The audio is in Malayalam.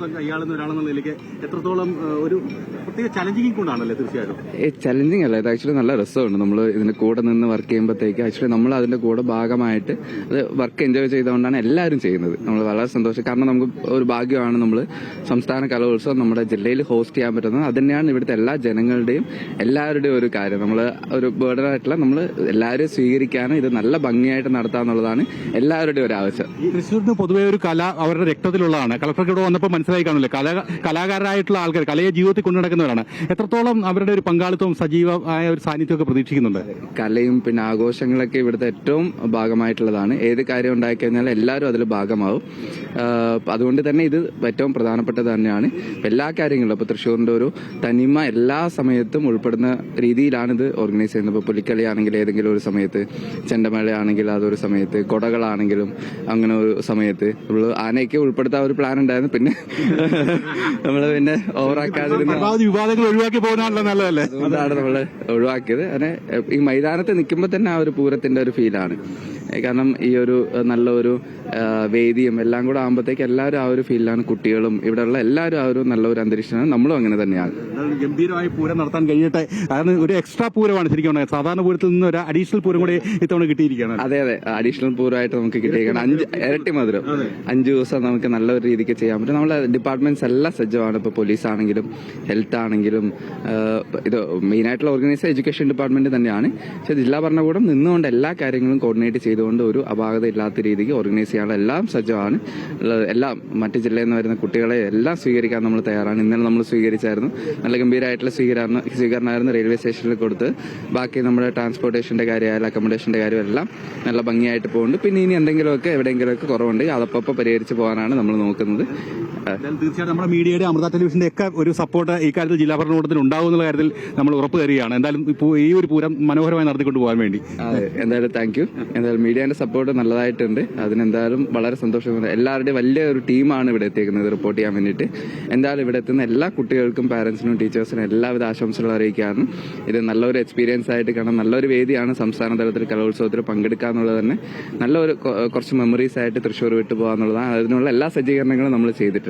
നേതൃത്വം കൈയാളുന്ന ഒരാളെന്നുള്ള നിലയ്ക്ക് എത്രത്തോളം ഒരു പ്രത്യേക ചലഞ്ചിങ് കൊണ്ടാണല്ലേ തീർച്ചയായിട്ടും? ചലഞ്ചിങ് അല്ല, ഇത് ആക്ച്വലി നല്ല രസമുണ്ട്. നമ്മൾ ഇതിന്റെ കൂടെ നിന്ന് വർക്ക് ചെയ്യുമ്പോഴത്തേക്ക് ആക്ച്വലി നമ്മൾ അതിന്റെ കൂടെ ഭാഗമായിട്ട് അത് വർക്ക് എൻജോയ് ചെയ്തുകൊണ്ടാണ് എല്ലാവരും ചെയ്യുന്നത്. നമ്മൾ വളരെ സന്തോഷം. കാരണം നമുക്ക് ഒരു ഭാഗ്യമാണ് നമ്മൾ സംസ്ഥാന കലോത്സവം നമ്മുടെ ജില്ലയിൽ ഹോസ്റ്റ് ചെയ്യാൻ പറ്റുന്നത്. അത് തന്നെയാണ് ഇവിടുത്തെ എല്ലാ ജനങ്ങളുടെയും എല്ലാവരുടെയും ഒരു കാര്യം. നമ്മൾ ഒരു ബേർഡൻ ആയിട്ടുള്ള നമ്മൾ എല്ലാവരെയും സ്വീകരിക്കാനും ഇത് നല്ല ഭംഗിയായിട്ട് നടത്താന്നുള്ളതാണ് എല്ലാവരുടെയും ഒരു ആവശ്യം. തൃശ്ശൂരിന് പൊതുവെ ഒരു കല അവരുടെ രക്തത്തിലുള്ളതാണ്. കളക്ടർക്ക് ഇവിടെ വന്നപ്പോൾ മനസ്സിലായി കാണില്ലേ, കലാകാരായിട്ടുള്ള ആൾക്കാർ കലയെ ജീവിതത്തിൽ കൊണ്ടു നടക്കുന്നവരാണ്. എത്രത്തോളം അവരുടെ ഒരു പങ്കാളിത്തവും സജീവമായ ഒരു സാന്നിധ്യമൊക്കെ പ്രതീക്ഷിക്കുന്നുണ്ട്? കലയും പിന്നെ ആഘോഷങ്ങളൊക്കെ ഇവിടുത്തെ ഏറ്റവും ഭാഗമായിട്ടുള്ളതാണ്. ഏത് കാര്യം ഉണ്ടായിക്കഴിഞ്ഞാൽ എല്ലാവരും അതിൽ ഭാഗമാവും. അതുകൊണ്ട് തന്നെ ഇത് ഏറ്റവും പ്രധാനപ്പെട്ടത് തന്നെയാണ്. എല്ലാ കാര്യങ്ങളിലും ഇപ്പോൾ തൃശ്ശൂരിന്റെ ഒരു തനിമ എല്ലാ സമയത്തും ഉൾപ്പെടുന്ന രീതിയിലാണ് ഇത് ഓർഗനൈസ് ചെയ്യുന്നത്. ഇപ്പോൾ പുലിക്കളി ആണെങ്കിൽ ഏതെങ്കിലും ഒരു സമയത്ത്, ചെണ്ടമേള ആണെങ്കിൽ അതൊരു സമയത്ത്, കൊടകളാണെങ്കിലും അങ്ങനെ ഒരു സമയത്ത്. നമ്മൾ ആനയ്ക്ക് ഉൾപ്പെടുത്താൻ ഒരു പ്ലാൻ ഉണ്ടായിരുന്നു, പിന്നെ നമ്മള് പിന്നെ ഓവറാക്കാതിരുന്ന വിവാദങ്ങൾ ഒഴിവാക്കി പോകുന്നതാണല്ലോ നല്ലതല്ലേ, അതാണ് നമ്മള് ഒഴിവാക്കിയത്. അങ്ങനെ ഈ മൈതാനത്ത് നിൽക്കുമ്പോൾ തന്നെ ആ ഒരു പൂരത്തിന്റെ ഒരു ഫീലാണ്. കാരണം ഈ ഒരു നല്ല ഒരു വേദിയും എല്ലാം കൂടെ ആകുമ്പോഴത്തേക്ക് എല്ലാവരും ആ ഒരു ഫീലിലാണ്. കുട്ടികളും ഇവിടെയുള്ള എല്ലാവരും ആ ഒരു നല്ല ഒരു അന്തരീക്ഷമാണ്. നമ്മളും അങ്ങനെ തന്നെയാണ്. ഗംഭീരമായി പൂരം നടത്താൻ കഴിയട്ടെ. അതാണ് ഒരു എക്സ്ട്രാ പൂരമാണ് ശരിക്കും. സാധാരണ പൂരത്തിൽ നിന്ന് ഒരു അഡീഷണൽ പൂരം കൂടി ഇത്തവണ കിട്ടിയിരിക്കുകയാണ്. അതെ, അഡീഷണൽ പൂരമായിട്ട് നമുക്ക് കിട്ടിയിരിക്കണം. 5 ഇരട്ടി മധുരം 5 ദിവസം നമുക്ക് നല്ലൊരു രീതിക്ക് ചെയ്യാൻ പറ്റും. നമ്മളെ ഡിപ്പാർട്ട്മെന്റ്സ് എല്ലാം സജ്ജമാണ്. ഇപ്പോൾ പോലീസ് ആണെങ്കിലും ഹെൽത്ത് ആണെങ്കിലും ഇത് മെയിനായിട്ടുള്ള ഓർഗനൈസ് എഡ്യൂക്കേഷൻ ഡിപ്പാർട്ട്മെന്റ് തന്നെയാണ്. പക്ഷേ ജില്ലാ ഭരണകൂടം നിന്നുകൊണ്ട് എല്ലാ കാര്യങ്ങളും കോർഡിനേറ്റ് ചെയ്തുകൊണ്ട് ഒരു അപാകത ഇല്ലാത്ത രീതിക്ക് ഓർഗനൈസ് ചെയ്യാനുള്ള എല്ലാം സജ്ജമാണ്. എല്ലാം മറ്റ് ജില്ലയിൽ നിന്ന് വരുന്ന കുട്ടികളെ എല്ലാം സ്വീകരിക്കാൻ നമ്മൾ തയ്യാറാണ്. ഇന്നലെ നമ്മൾ സ്വീകരിച്ചായിരുന്നു. നല്ല ഗംഭീരമായിട്ടുള്ള സ്വീകരണമായിരുന്നു റെയിൽവേ സ്റ്റേഷനിൽ കൊടുത്ത്. ബാക്കി നമ്മുടെ ട്രാൻസ്പോർട്ടേഷന്റെ കാര്യമായാലും അക്കോമഡേഷന്റെ കാര്യം എല്ലാം നല്ല ഭംഗിയായിട്ട് പോകുന്നുണ്ട്. പിന്നെ ഇനി എന്തെങ്കിലുമൊക്കെ എവിടെയെങ്കിലുമൊക്കെ കുറവുണ്ട് അതപ്പം പരിഹരിച്ച് പോകാനാണ് നമ്മൾ നോക്കുന്നത്. തീർച്ചയായിട്ടും നമ്മുടെ മീഡിയയുടെ അമൃത ടെലിവിഷന്റെ ഒക്കെ ഒരു സപ്പോർട്ട് ഈ കാര്യത്തിൽ ജില്ലാ ഭരണകൂടത്തിന് ഉണ്ടാകുന്ന കാര്യത്തിൽ നമ്മൾ ഉറപ്പ് തരികയാണ്. എന്തായാലും ഈ ഒരു പൂരം മനോഹരമായി നടത്തിക്കൊണ്ട് പോകാൻ വേണ്ടി എന്തായാലും താങ്ക് യു. എന്തായാലും മീഡിയന്റെ സപ്പോർട്ട് നല്ലതായിട്ടുണ്ട്. അതിനെന്തായാലും വളരെ സന്തോഷമുണ്ട്. എല്ലാവരുടെയും വലിയ ഒരു ടീമാണ് ഇവിടെ എത്തിയിരിക്കുന്നത് റിപ്പോർട്ട് ചെയ്യാൻ വേണ്ടിയിട്ട്. എന്തായാലും ഇവിടെ എത്തുന്ന എല്ലാ കുട്ടികൾക്കും പാരന്റ്സിനും ടീച്ചേഴ്സിനും എല്ലാവിധ ആശംസകളും അറിയിക്കാനും ഇത് നല്ലൊരു എക്സ്പീരിയൻസ് ആയിട്ട് കാണാൻ നല്ലൊരു വേദിയാണ്. സംസ്ഥാന തലത്തിൽ കലോത്സവത്തിൽ പങ്കെടുക്കുക എന്നുള്ളത് തന്നെ നല്ലൊരു കുറച്ച് മെമ്മറീസ് ആയിട്ട് തൃശ്ശൂർ വിട്ടു പോകാന്നുള്ളതാണ്. അതിനുള്ള എല്ലാ സജ്ജീകരണങ്ങളും നമ്മൾ ചെയ്തിട്ടുണ്ട്.